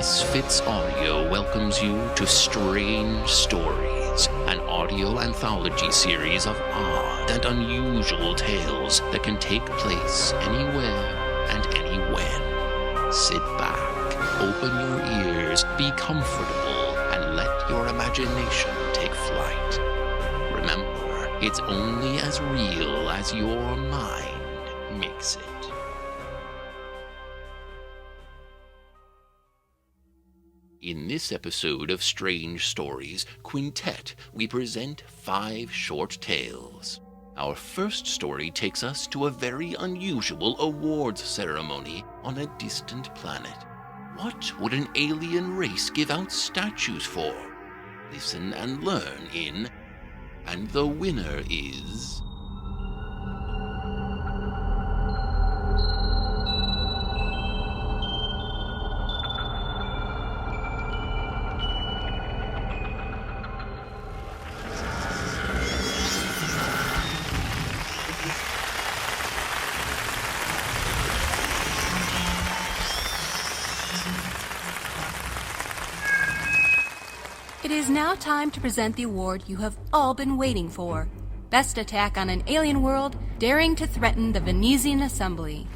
Misfits Audio welcomes you to Strange Stories, an audio anthology series of odd and unusual tales that can take place anywhere and anywhen. Sit back, open your ears, be comfortable, and let your imagination take flight. Remember, it's only as real as your mind makes it. In this episode of Strange Stories, Quintet, we present 5 short tales. Our first story takes us to a very unusual awards ceremony on a distant planet. What would an alien race give out statues for? Listen and learn in And the Winner Is... It is now time to present the award you have all been waiting for. Best Attack on an Alien World, Daring to Threaten the Venetian Assembly.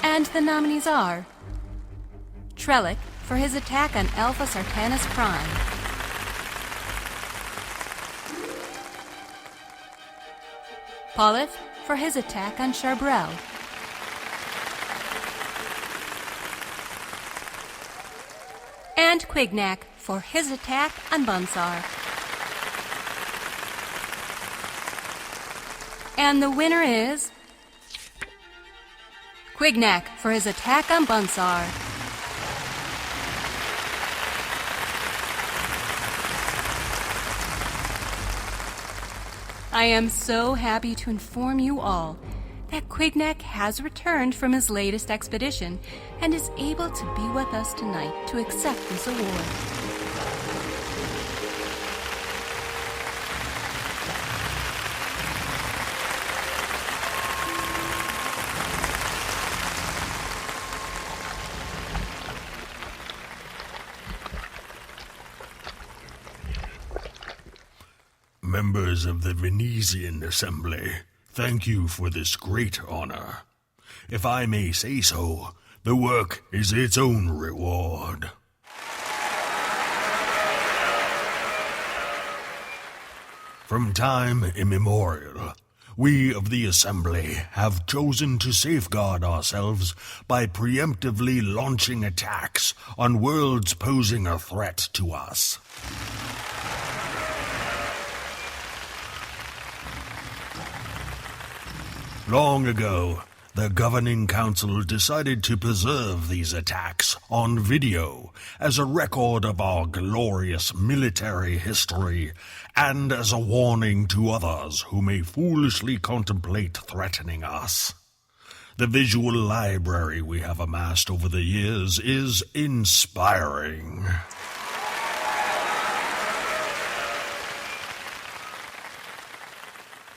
And the nominees are Trellick for his attack on Alpha Sartanus Prime, Paulith for his attack on Charbrel, and Quignak for his attack on Bunsar. And the winner is Quignak for his attack on Bunsar. I am so happy to inform you all that Quignak has returned from his latest expedition and is able to be with us tonight to accept this award. Members of the Venetian Assembly, thank you for this great honor. If I may say so, the work is its own reward. From time immemorial, we of the Assembly have chosen to safeguard ourselves by preemptively launching attacks on worlds posing a threat to us. Long ago, the Governing Council decided to preserve these attacks on video as a record of our glorious military history and as a warning to others who may foolishly contemplate threatening us. The visual library we have amassed over the years is inspiring.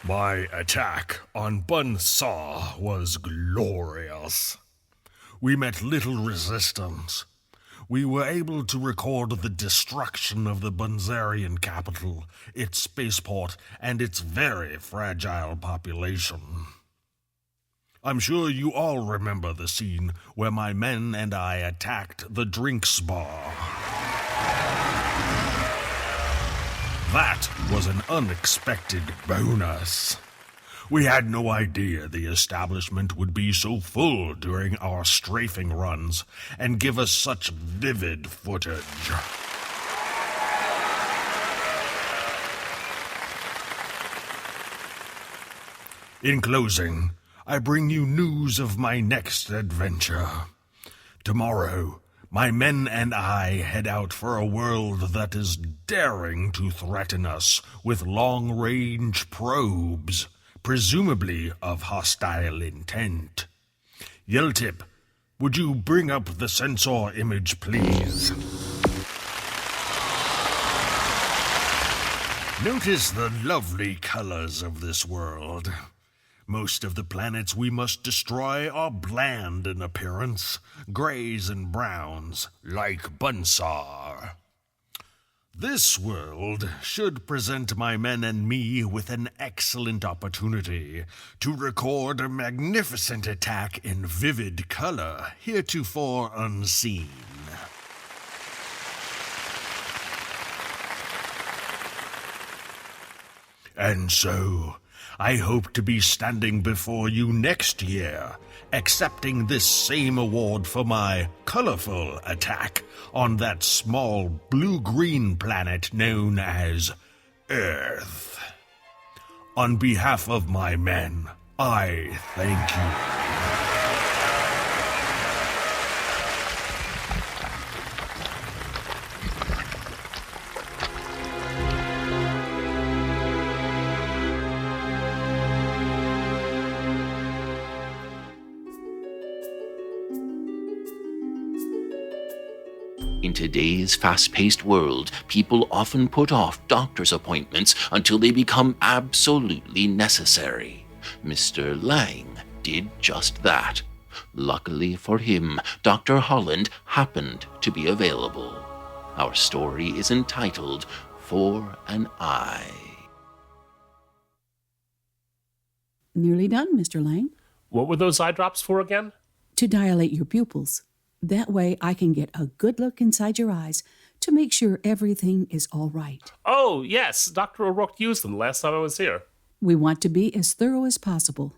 My attack on Bunsar was glorious. We met little resistance. We were able to record the destruction of the Bunzarian capital, its spaceport, and its very fragile population. I'm sure you all remember the scene where my men and I attacked the drinks bar. That was an unexpected bonus. We had no idea the establishment would be so full during our strafing runs and give us such vivid footage. In closing, I bring you news of my next adventure. Tomorrow, my men and I head out for a world that is daring to threaten us with long-range probes, presumably of hostile intent. Yeltip, would you bring up the sensor image, please? Notice the lovely colors of this world. Most of the planets we must destroy are bland in appearance, grays and browns, like Bunsar. This world should present my men and me with an excellent opportunity to record a magnificent attack in vivid color, heretofore unseen. And so, I hope to be standing before you next year, accepting this same award for my colorful attack on that small blue-green planet known as Earth. On behalf of my men, I thank you. In today's fast-paced world, people often put off doctor's appointments until they become absolutely necessary. Mr. Lange did just that. Luckily for him, Dr. Holland happened to be available. Our story is entitled For an Eye. Nearly done, Mr. Lange. What were those eye drops for again? To dilate your pupils. That way I can get a good look inside your eyes to make sure everything is all right. Oh, yes. Dr. O'Rourke used them last time I was here. We want to be as thorough as possible.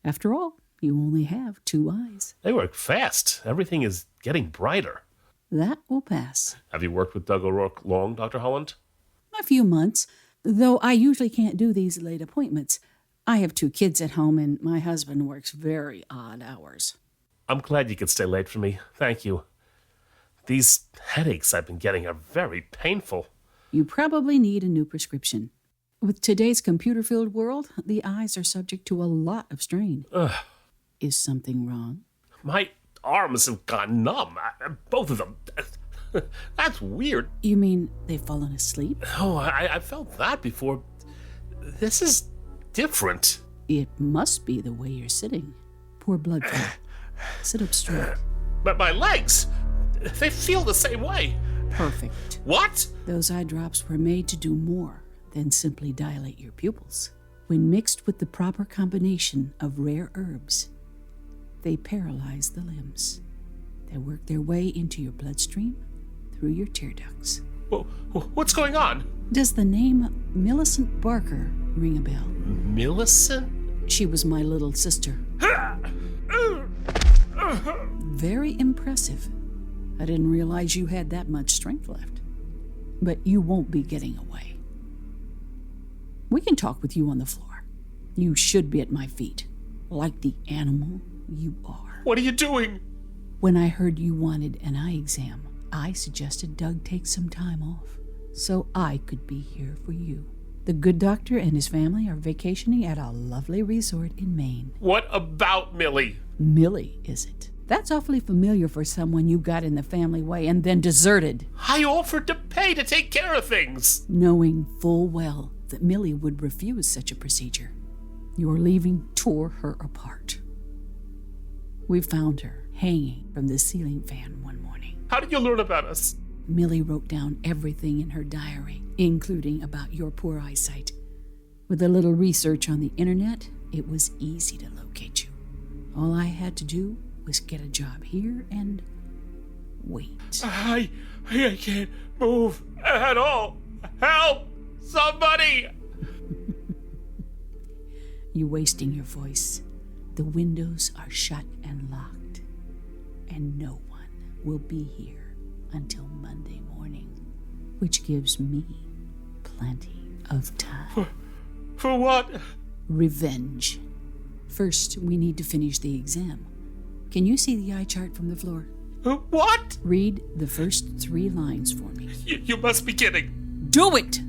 After all, you only have 2 eyes. They work fast. Everything is getting brighter. That will pass. Have you worked with Doug O'Rourke long, Dr. Holland? A few months, though I usually can't do these late appointments. I have 2 kids at home and my husband works very odd hours. I'm glad you could stay late for me. Thank you. These headaches I've been getting are very painful. You probably need a new prescription. With today's computer-filled world, the eyes are subject to a lot of strain. Ugh. Is something wrong? My arms have gone numb. Both of them. That's weird. You mean they've fallen asleep? Oh, I felt that before. This is different. It must be the way you're sitting. Poor blood flow. Sit up straight. But my legs, they feel the same way. Perfect. What? Those eye drops were made to do more than simply dilate your pupils. When mixed with the proper combination of rare herbs, they paralyze the limbs. They work their way into your bloodstream through your tear ducts. What's going on? Does the name Millicent Barker ring a bell? Millicent? She was my little sister. Very impressive. I didn't realize you had that much strength left. But you won't be getting away. We can talk with you on the floor. You should be at my feet, like the animal you are. What are you doing? When I heard you wanted an eye exam, I suggested Doug take some time off so I could be here for you. The good doctor and his family are vacationing at a lovely resort in Maine. What about Millie? Millie, is it? That's awfully familiar for someone you got in the family way and then deserted. I offered to pay to take care of things. Knowing full well that Millie would refuse such a procedure. Your leaving tore her apart. We found her hanging from the ceiling fan one morning. How did you learn about us? Millie wrote down everything in her diary, including about your poor eyesight. With a little research on the internet, it was easy to locate you. All I had to do was get a job here and wait. I can't move at all. Help! Somebody! You're wasting your voice. The windows are shut and locked, and no one will be here until Monday morning, which gives me plenty of time. For what? Revenge. First, we need to finish the exam. Can you see the eye chart from the floor? What? Read the first 3 lines for me. You must be kidding. Do it!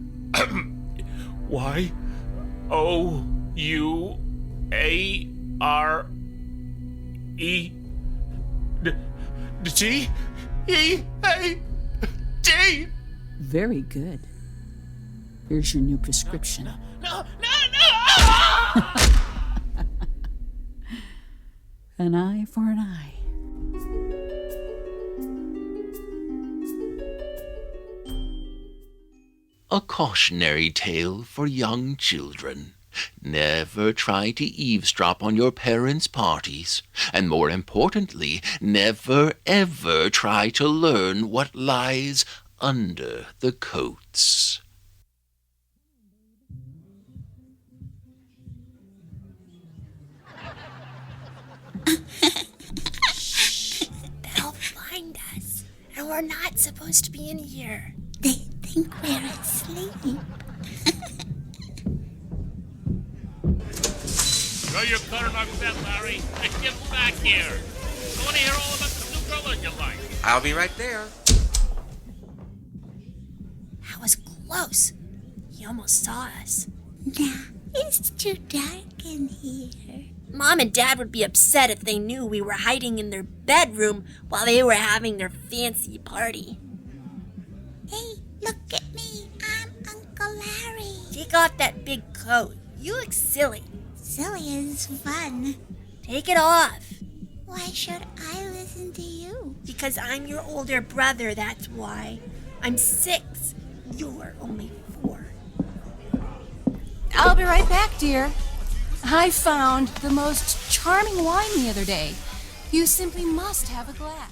YOUREARGED. Very good. Here's your new prescription. No! An eye for an eye. A cautionary tale for young children. Never try to eavesdrop on your parents' parties. And more importantly, never ever try to learn what lies under the coats. They'll find us, and we're not supposed to be in here. They think we're asleep. Throw your gun on that, Larry, and get back here. I want to hear all about the new girl in your life. I'll be right there. That was close. He almost saw us. Nah, it's too dark in here. Mom and Dad would be upset if they knew we were hiding in their bedroom while they were having their fancy party. Hey, look at me. I'm Uncle Larry. Take off that big coat. You look silly. Silly is fun. Take it off. Why should I listen to you? Because I'm your older brother, that's why. I'm 6. You're only 4. I'll be right back, dear. I found the most charming wine the other day. You simply must have a glass.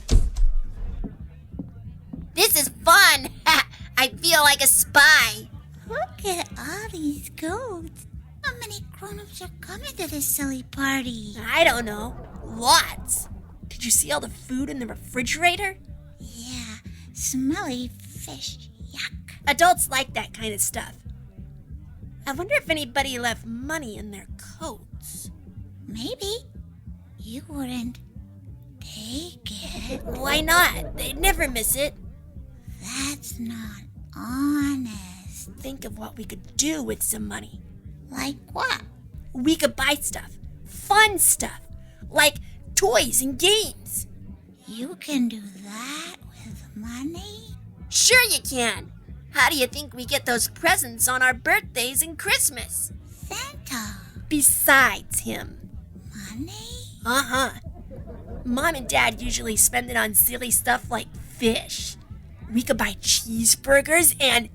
This is fun. I feel like a spy. Look at all these goats. How many grown-ups are coming to this silly party? I don't know. Lots. Did you see all the food in the refrigerator? Yeah, smelly fish. Yuck. Adults like that kind of stuff. I wonder if anybody left money in their coats. Maybe. You wouldn't take it. Why not? They'd never miss it. That's not honest. Think of what we could do with some money. Like what? We could buy stuff. Fun stuff. Like toys and games. You can do that with money? Sure you can. How do you think we get those presents on our birthdays and Christmas? Santa. Besides him. Money? Uh-huh. Mom and Dad usually spend it on silly stuff like fish. We could buy cheeseburgers and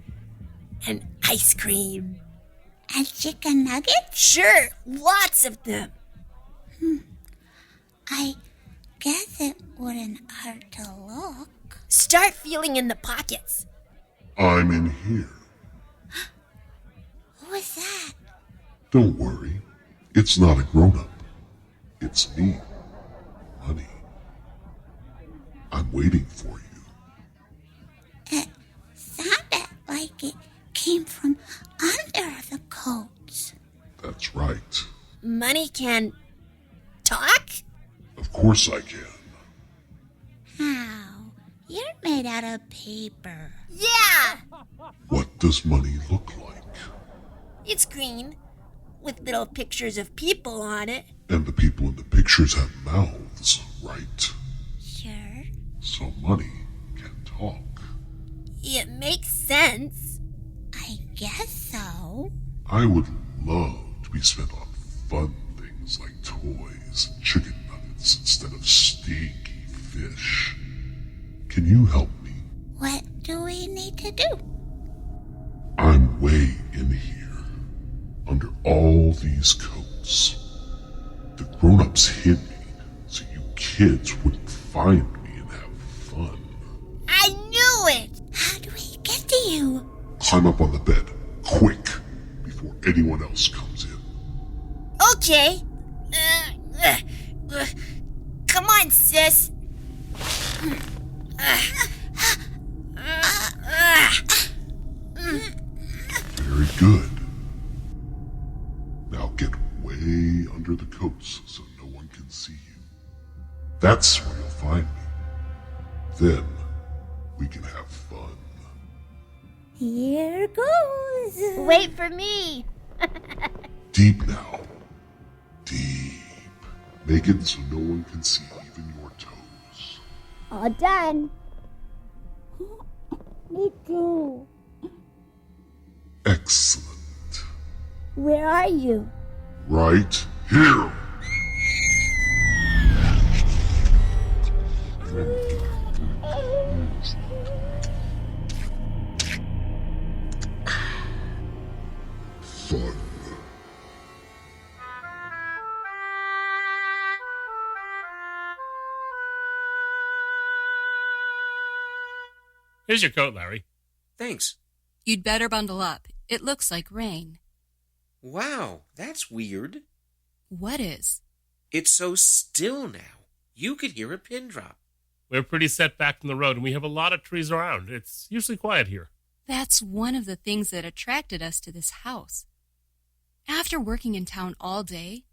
ice cream. And chicken nuggets? Sure, lots of them. I guess it wouldn't hurt to look. Start feeling in the pockets. I'm in here. Who is that? Don't worry. It's not a grown-up. It's me. Money. I'm waiting for you. It sounded like it came from under the coats. That's right. Money can talk? Of course I can. How? You're made out of paper. Yeah! What does money look like? It's green, with little pictures of people on it. And the people in the pictures have mouths, right? Sure. So money can talk. It makes sense. I guess so. I would love to be spent on fun things like toys and chicken nuggets instead of stinky fish. Can you help me? What do we need to do? I'm way in here, under all these coats. The grown-ups hid me so you kids wouldn't find me and have fun. I knew it! How do we get to you? Climb up on the bed, quick, before anyone else comes in. Okay. Come on, sis. Very good. Now get way under the coats so no one can see you. That's where you'll find me. Then we can have fun. Here goes. Wait for me. Deep now. Deep. Make it so no one can see even your toes. All done. Me too. Excellent. Where are you? Right here. Here's your coat, Larry. Thanks. You'd better bundle up. It looks like rain. Wow, that's weird. What is? It's so still now. You could hear a pin drop. We're pretty set back from the road, and we have a lot of trees around. It's usually quiet here. That's one of the things that attracted us to this house. After working in town all day,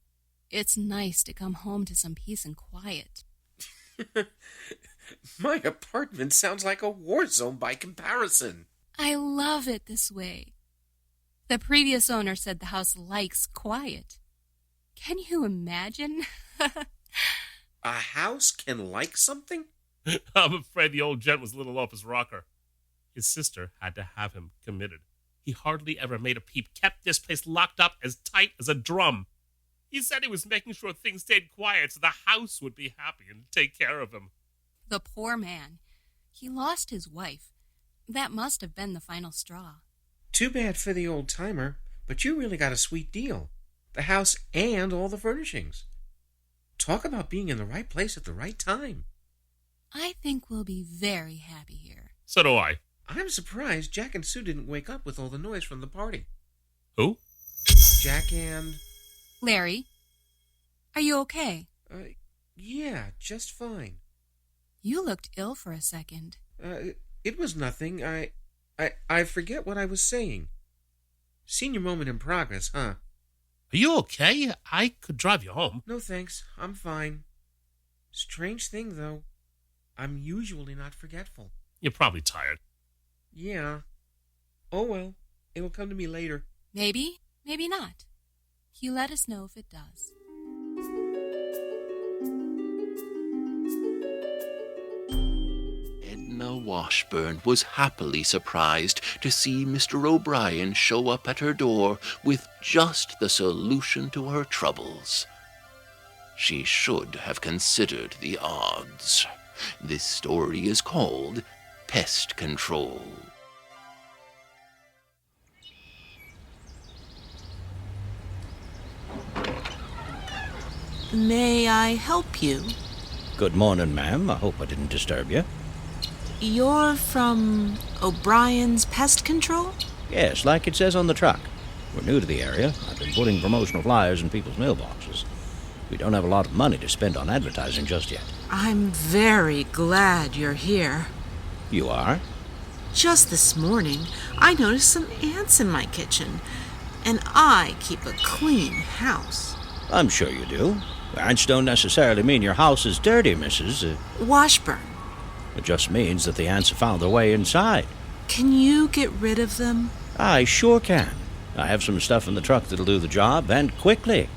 it's nice to come home to some peace and quiet. My apartment sounds like a war zone by comparison. I love it this way. The previous owner said the house likes quiet. Can you imagine? A house can like something? I'm afraid the old gent was a little off his rocker. His sister had to have him committed. He hardly ever made a peep, kept this place locked up as tight as a drum. He said he was making sure things stayed quiet so the house would be happy and take care of him. The poor man. He lost his wife. That must have been the final straw. Too bad for the old timer, but you really got a sweet deal. The house and all the furnishings. Talk about being in the right place at the right time. I think we'll be very happy here. So do I. I'm surprised Jack and Sue didn't wake up with all the noise from the party. Who? Jack and... Larry, are you okay? Yeah, just fine. You looked ill for a second. It was nothing. I forget what I was saying. Senior moment in progress, huh? Are you okay? I could drive you home. No thanks, I'm fine. Strange thing, though. I'm usually not forgetful. You're probably tired. Yeah. Oh well, it'll come to me later. Maybe, maybe not. You let us know if it does. Edna Washburn was happily surprised to see Mr. O'Brien show up at her door with just the solution to her troubles. She should have considered the odds. This story is called Pest Control. May I help you? Good morning, ma'am. I hope I didn't disturb you. You're from O'Brien's Pest Control? Yes, like it says on the truck. We're new to the area. I've been putting promotional flyers in people's mailboxes. We don't have a lot of money to spend on advertising just yet. I'm very glad you're here. You are? Just this morning, I noticed some ants in my kitchen, and I keep a clean house. I'm sure you do. Ants don't necessarily mean your house is dirty, Mrs. Washburn. It just means that the ants have found their way inside. Can you get rid of them? I sure can. I have some stuff in the truck that'll do the job, and quickly.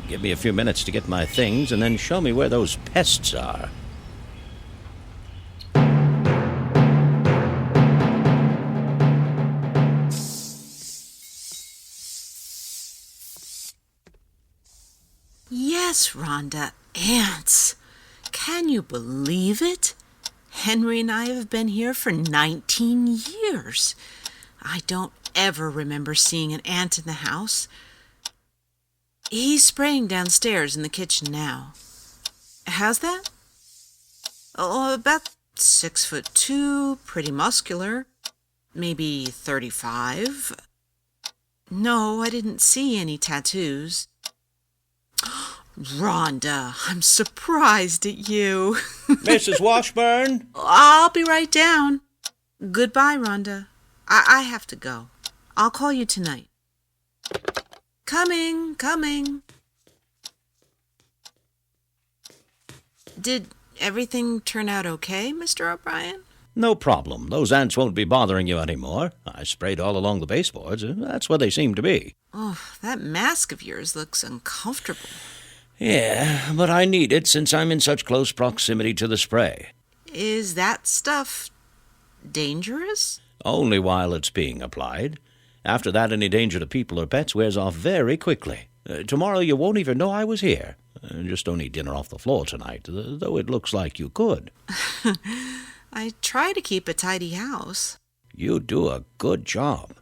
Give me a few minutes to get my things, and then show me where those pests are. Yes, Rhonda, ants. Can you believe it? Henry and I have been here for 19 years. I don't ever remember seeing an ant in the house. He's spraying downstairs in the kitchen now. How's that? Oh, about 6'2", pretty muscular. Maybe 35. No, I didn't see any tattoos. Rhonda, I'm surprised at you. Mrs. Washburn? I'll be right down. Goodbye, Rhonda. I have to go. I'll call you tonight. Coming. Did everything turn out okay, Mr. O'Brien? No problem. Those ants won't be bothering you anymore. I sprayed all along the baseboards. That's where they seem to be. Oh, that mask of yours looks uncomfortable. Yeah, but I need it since I'm in such close proximity to the spray. Is that stuff dangerous? Only while it's being applied. After that, any danger to people or pets wears off very quickly. Tomorrow you won't even know I was here. Just don't eat dinner off the floor tonight, though it looks like you could. I try to keep a tidy house. You do a good job.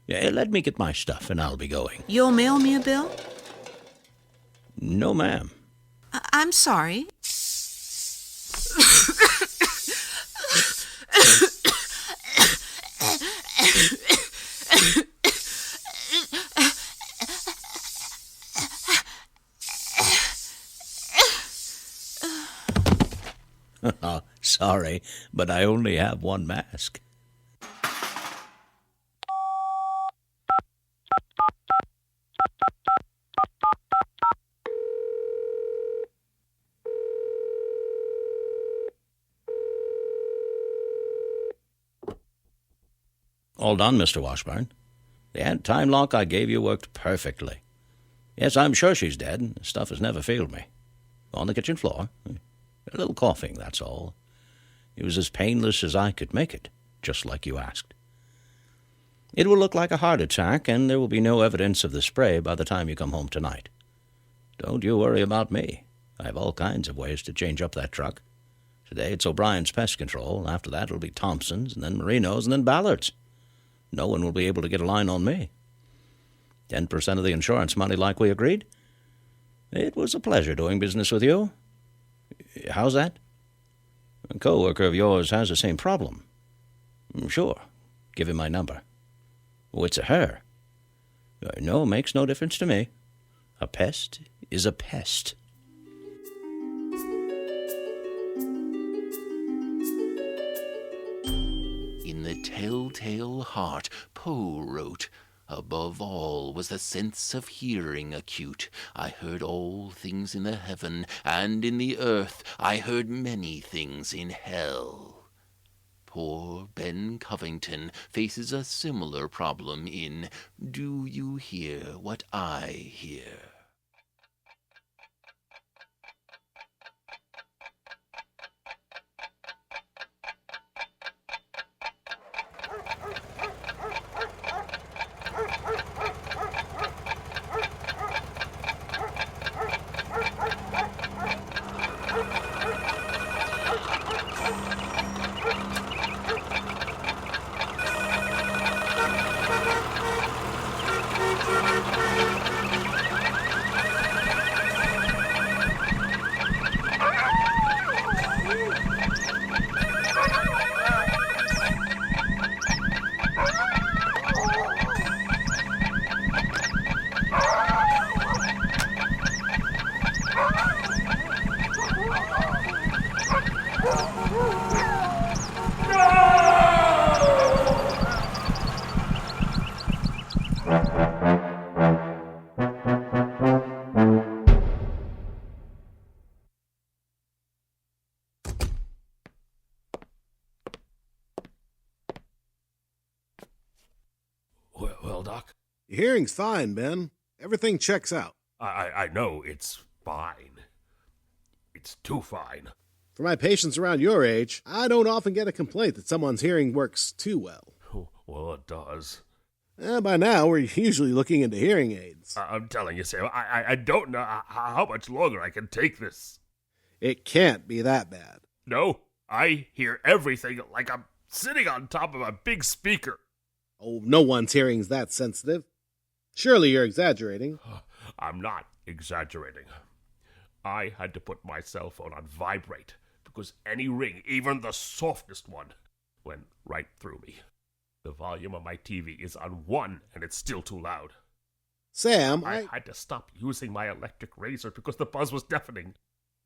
Let me get my stuff and I'll be going. You'll mail me a bill? No, ma'am. I'm sorry. sorry, but I only have one mask. All done, Mr. Washburn. The time lock I gave you worked perfectly. Yes, I'm sure she's dead. The stuff has never failed me. On the kitchen floor. A little coughing, that's all. It was as painless as I could make it, just like you asked. It will look like a heart attack, and there will be no evidence of the spray by the time you come home tonight. Don't you worry about me. I have all kinds of ways to change up that truck. Today it's O'Brien's Pest Control. After that it'll be Thompson's, and then Marino's, and then Ballard's. No one will be able to get a line on me. 10% of the insurance money, like we agreed. It was a pleasure doing business with you. How's that? A co-worker of yours has the same problem. Sure. Give him my number. Oh, it's a her. No, makes no difference to me. A pest is a pest. In the telltale heart, Poe wrote, "Above all was the sense of hearing acute. I heard all things in the heaven and in the earth. I heard many things in hell." Poor Ben Covington faces a similar problem in Do You Hear What I Hear? Well, Doc? Your hearing's fine, Ben. Everything checks out. I know it's fine. It's too fine. For my patients around your age, I don't often get a complaint that someone's hearing works too well. Well, it does. By now, we're usually looking into hearing aids. I'm telling you, Sam, I don't know how much longer I can take this. It can't be that bad. No, I hear everything like I'm sitting on top of a big speaker. Oh, no one's hearing's that sensitive. Surely you're exaggerating. I'm not exaggerating. I had to put my cell phone on vibrate because any ring, even the softest one, went right through me. The volume of my TV is on 1 and it's still too loud. Sam, I had to stop using my electric razor because the buzz was deafening.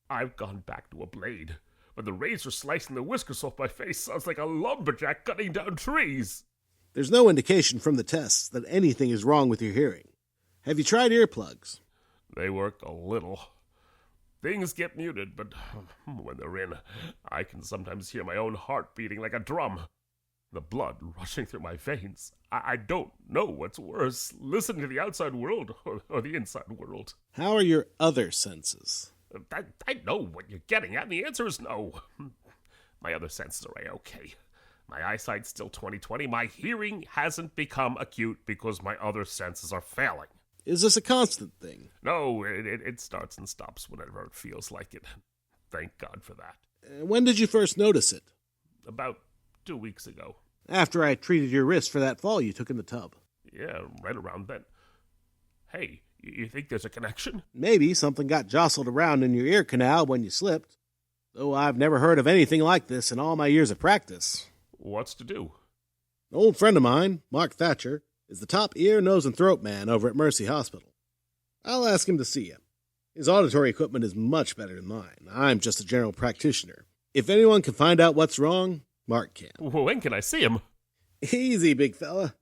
I've gone back to a blade, but the razor slicing the whiskers off my face sounds like a lumberjack cutting down trees. There's no indication from the tests that anything is wrong with your hearing. Have you tried earplugs? They work a little. Things get muted, but when they're in, I can sometimes hear my own heart beating like a drum. The blood rushing through my veins. I don't know what's worse, listening to the outside world or the inside world. How are your other senses? I know what you're getting at. The answer is no. My other senses are A-okay. My eyesight's still 20/20. My hearing hasn't become acute because my other senses are failing. Is this a constant thing? No, it starts and stops whenever it feels like it. Thank God for that. When did you first notice it? About 2 weeks ago. After I treated your wrist for that fall you took in the tub. Yeah, right around then. Hey, you think there's a connection? Maybe something got jostled around in your ear canal when you slipped. Though I've never heard of anything like this in all my years of practice. What's to do? An old friend of mine, Mark Thatcher, is the top ear, nose, and throat man over at Mercy Hospital. I'll ask him to see you. His auditory equipment is much better than mine. I'm just a general practitioner. If anyone can find out what's wrong, Mark can. When can I see him? Easy, big fella.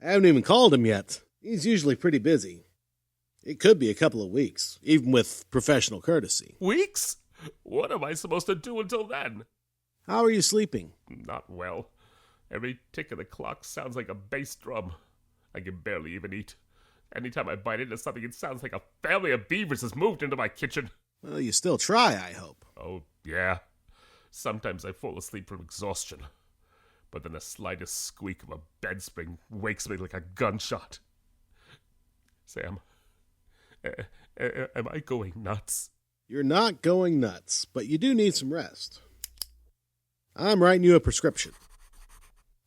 I haven't even called him yet. He's usually pretty busy. It could be a couple of weeks, even with professional courtesy. Weeks? What am I supposed to do until then? How are you sleeping? Not well. Every tick of the clock sounds like a bass drum. I can barely even eat. Anytime I bite into something, it sounds like a family of beavers has moved into my kitchen. Well, you still try, I hope. Oh, yeah. Sometimes I fall asleep from exhaustion. But then the slightest squeak of a bed spring wakes me like a gunshot. Sam, am I going nuts? You're not going nuts, but you do need some rest. I'm writing you a prescription.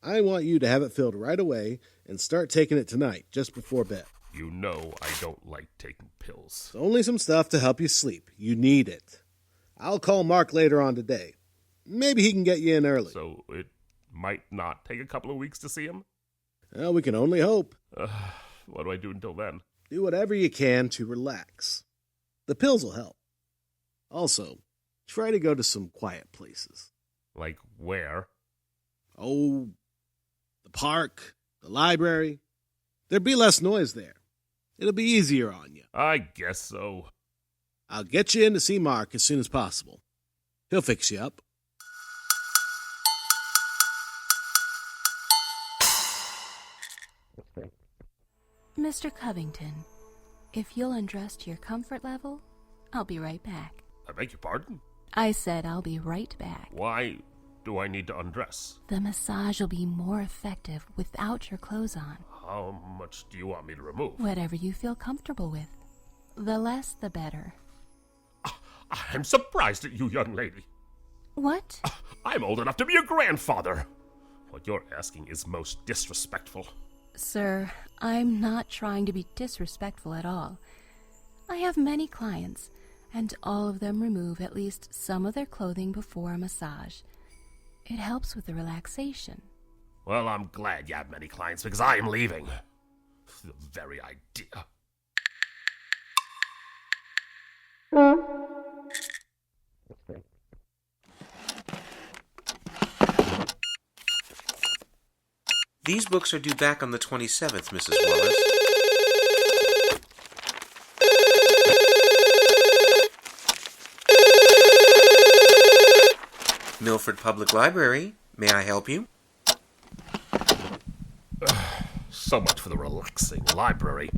I want you to have it filled right away and start taking it tonight, just before bed. You know I don't like taking pills. It's only some stuff to help you sleep. You need it. I'll call Mark later on today. Maybe he can get you in early. So it might not take a couple of weeks to see him? Well, we can only hope. What do I do until then? Do whatever you can to relax. The pills will help. Also, try to go to some quiet places. Like where? Oh, the park, the library. There'd be less noise there. It'll be easier on you. I guess so. I'll get you in to see Mark as soon as possible. He'll fix you up. Mr. Covington, if you'll undress to your comfort level, I'll be right back. I beg your pardon? I said I'll be right back. Why do I need to undress? The massage will be more effective without your clothes on. How much do you want me to remove? Whatever you feel comfortable with. The less, the better. I'm surprised at you, young lady. What? I'm old enough to be your grandfather. What you're asking is most disrespectful. Sir, I'm not trying to be disrespectful at all. I have many clients, and all of them remove at least some of their clothing before a massage. It helps with the relaxation. Well, I'm glad you have many clients because I am leaving. The very idea. These books are due back on the 27th, Mrs. Wallace. Milford Public Library. May I help you? So much for the relaxing library.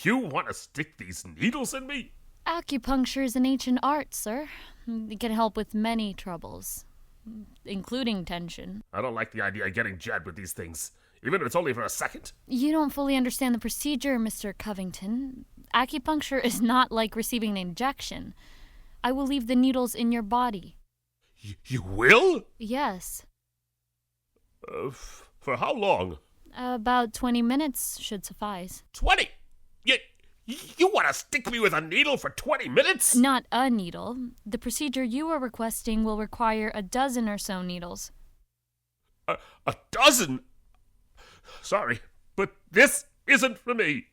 You want to stick these needles in me? Acupuncture is an ancient art, sir. It can help with many troubles, including tension. I don't like the idea of getting jabbed with these things, even if it's only for a second. You don't fully understand the procedure, Mr. Covington. Acupuncture is not like receiving an injection. I will leave the needles in your body. You will? Yes. For how long? About 20 minutes should suffice. 20? You want to stick me with a needle for 20 minutes? Not a needle. The procedure you are requesting will require a dozen or so needles. A dozen? Sorry, but this isn't for me.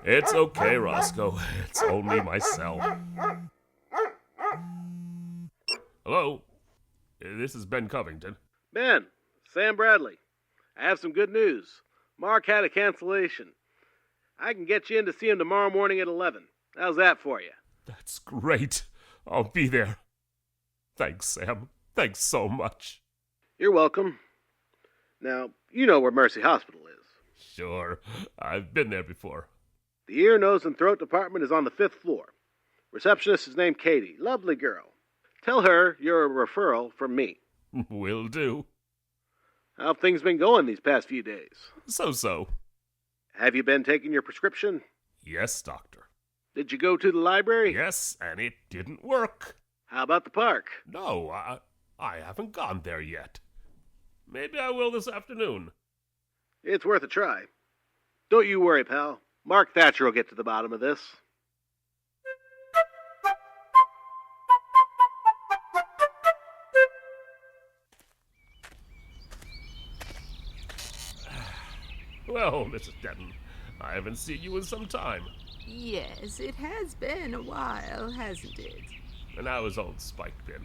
It's okay, Roscoe. It's only myself. Hello? This is Ben Covington. Ben, Sam Bradley. I have some good news. Mark had a cancellation. I can get you in to see him tomorrow morning at 11. How's that for you? That's great. I'll be there. Thanks, Sam. Thanks so much. You're welcome. Now, you know where Mercy Hospital is. Sure. I've been there before. The ear, nose, and throat department is on the 5th floor. Receptionist is named Katie. Lovely girl. Tell her you're a referral from me. Will do. How have things been going these past few days? So. Have you been taking your prescription? Yes, doctor. Did you go to the library? Yes, and it didn't work. How about the park? No, I haven't gone there yet. Maybe I will this afternoon. It's worth a try. Don't you worry, pal. Mark Thatcher will get to the bottom of this. Well, Mrs. Denton, I haven't seen you in some time. Yes, it has been a while, hasn't it? And how has old Spike been?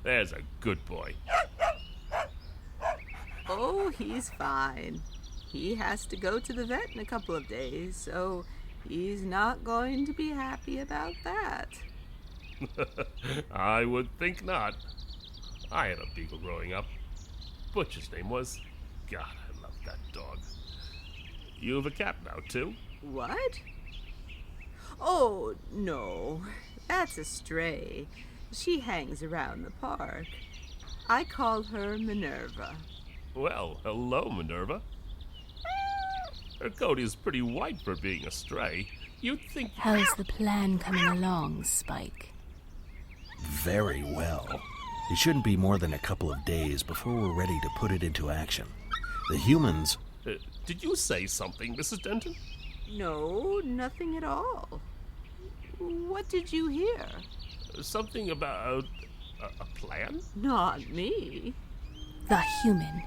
There's a good boy. Oh, he's fine. He has to go to the vet in a couple of days, so he's not going to be happy about that. I would think not. I had a beagle growing up. Butch's name was. God, I love that dog. You have a cat now, too? What? Oh, no. That's a stray. She hangs around the park. I call her Minerva. Well, hello, Minerva. Her coat is pretty white for being a stray. You'd think... How's the plan coming along, Spike? Very well. It shouldn't be more than a couple of days before we're ready to put it into action. The humans... did you say something, Mrs. Denton? No, nothing at all. What did you hear? Something about a plan? Not me. The human.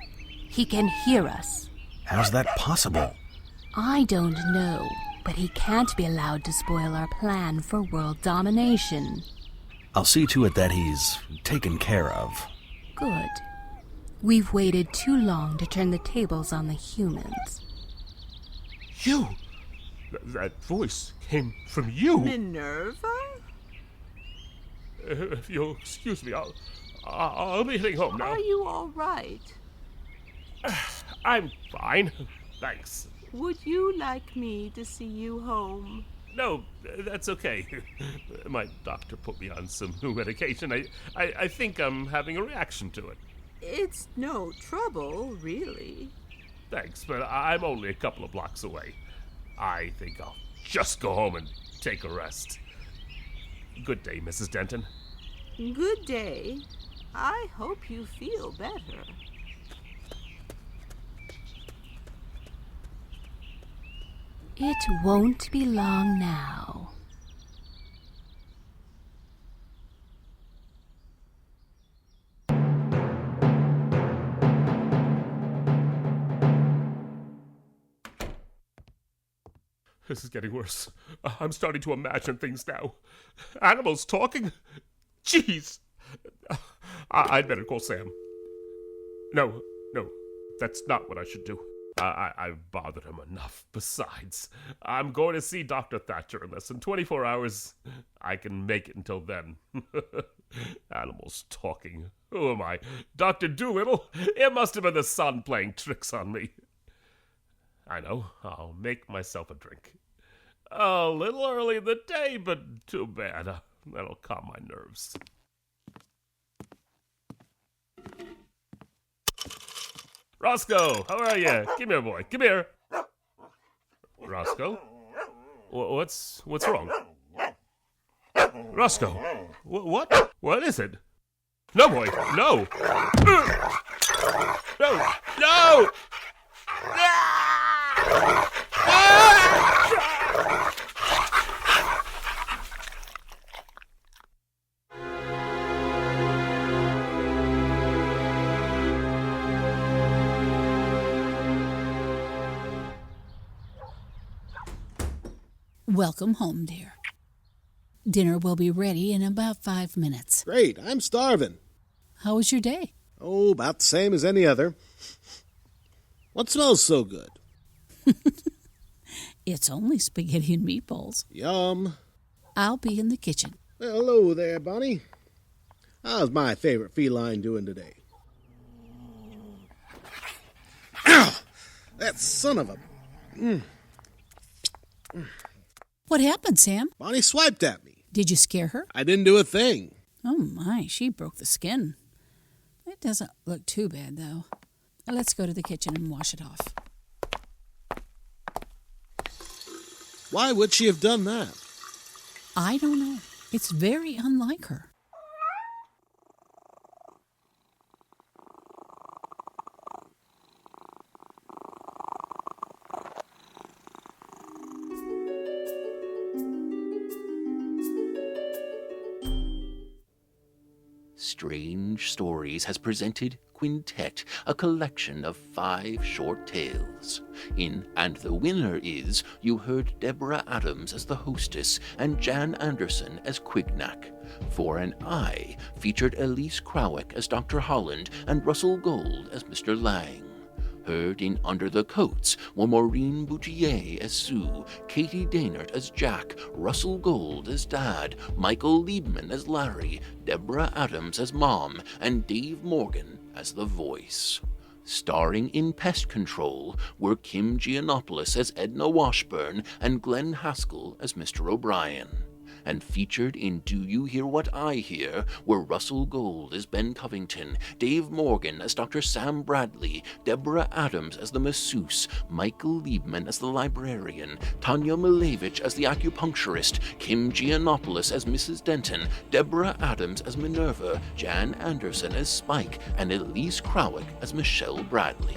He can hear us. How's that possible? I don't know, but he can't be allowed to spoil our plan for world domination. I'll see to it that he's taken care of. Good. We've waited too long to turn the tables on the humans. You! That voice came from you! Minerva? If you'll excuse me, I'll be heading home now. Are you all right? I'm fine, thanks. Would you like me to see you home? No, that's okay. My doctor put me on some new medication. I think I'm having a reaction to it. It's no trouble, really. Thanks, but I'm only a couple of blocks away. I think I'll just go home and take a rest. Good day, Mrs. Denton. Good day. I hope you feel better. It won't be long now. This is getting worse. I'm starting to imagine things now. Animals talking? Jeez! I'd better call Sam. No, that's not what I should do. I've bothered him enough. Besides, I'm going to see Dr. Thatcher in less than 24 hours. I can make it until then. Animals talking. Who am I? Dr. Doolittle? It must have been the sun playing tricks on me. I know. I'll make myself a drink. A little early in the day, but too bad. That'll calm my nerves. Roscoe, how are you? Come here, boy. Come here. Roscoe? What's wrong? Roscoe, what? What is it? No, boy, no. No, no! Welcome home, dear. Dinner will be ready in about 5 minutes. Great, I'm starving. How was your day? Oh, about the same as any other. What smells so good? It's only spaghetti and meatballs. Yum. I'll be in the kitchen. Well, hello there, Bonnie. How's my favorite feline doing today? Ow! That son of a... What happened, Sam? Bonnie swiped at me. Did you scare her? I didn't do a thing. Oh my, she broke the skin. It doesn't look too bad, though. Let's go to the kitchen and wash it off. Why would she have done that? I don't know. It's very unlike her. Strange Stories has presented Quintet, a collection of 5 short tales. And the winner is, you heard Deborah Adams as the hostess and Jan Anderson as Quignak. For an I featured ELEIECE KRAWIEC as Dr. Holland and Russell Gold as Mr. Lange. Heard in Under the Coats were MAUREEN BOUTILIER as Sue, Katie DEHNART as Jack, Russell Gold as Dad, Michael LIEBMANN as Larry, Deborah Adams as Mom, and Dave Morgan as the voice. Starring in Pest Control were Kim Gianopoulos as Edna Washburn and Glenn Haskell as Mr. O'Brien. And featured in Do You Hear What I Hear were Russell Gold as Ben Covington, Dave Morgan as Dr. Sam Bradley, Deborah Adams as the masseuse, Michael LIEBMANN as the librarian, Tanya Milevich as the acupuncturist, Kim Gianopoulos as Mrs. Denton, Deborah Adams as Minerva, Jan Anderson as Spike, and ELEICE KRAWIEC as Michelle Bradley.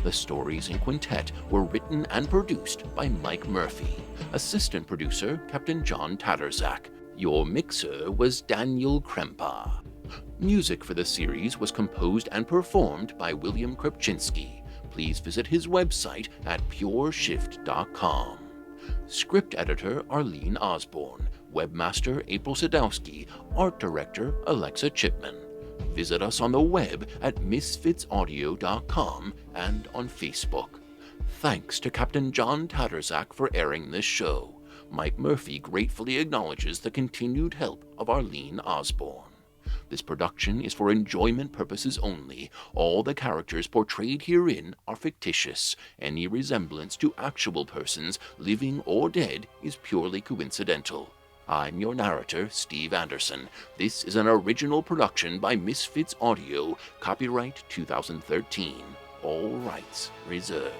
The stories in Quintet were written and produced by Mike Murphy. Assistant producer, Captain John Tatterzak. Your mixer was Daniel Krempa. Music for the series was composed and performed by William Krupczynski. Please visit his website at pureshift.com. Script editor Arlene Osborne. Webmaster April Sadowski. Art director Alexa Chipman. Visit us on the web at misfitsaudio.com and on Facebook. Thanks to Captain John Tatterzak for airing this show. Mike Murphy gratefully acknowledges the continued help of Arlene Osborne. This production is for enjoyment purposes only. All the characters portrayed herein are fictitious. Any resemblance to actual persons, living or dead, is purely coincidental. I'm your narrator, Steve Anderson. This is an original production by Misfits Audio, copyright 2013. All rights reserved.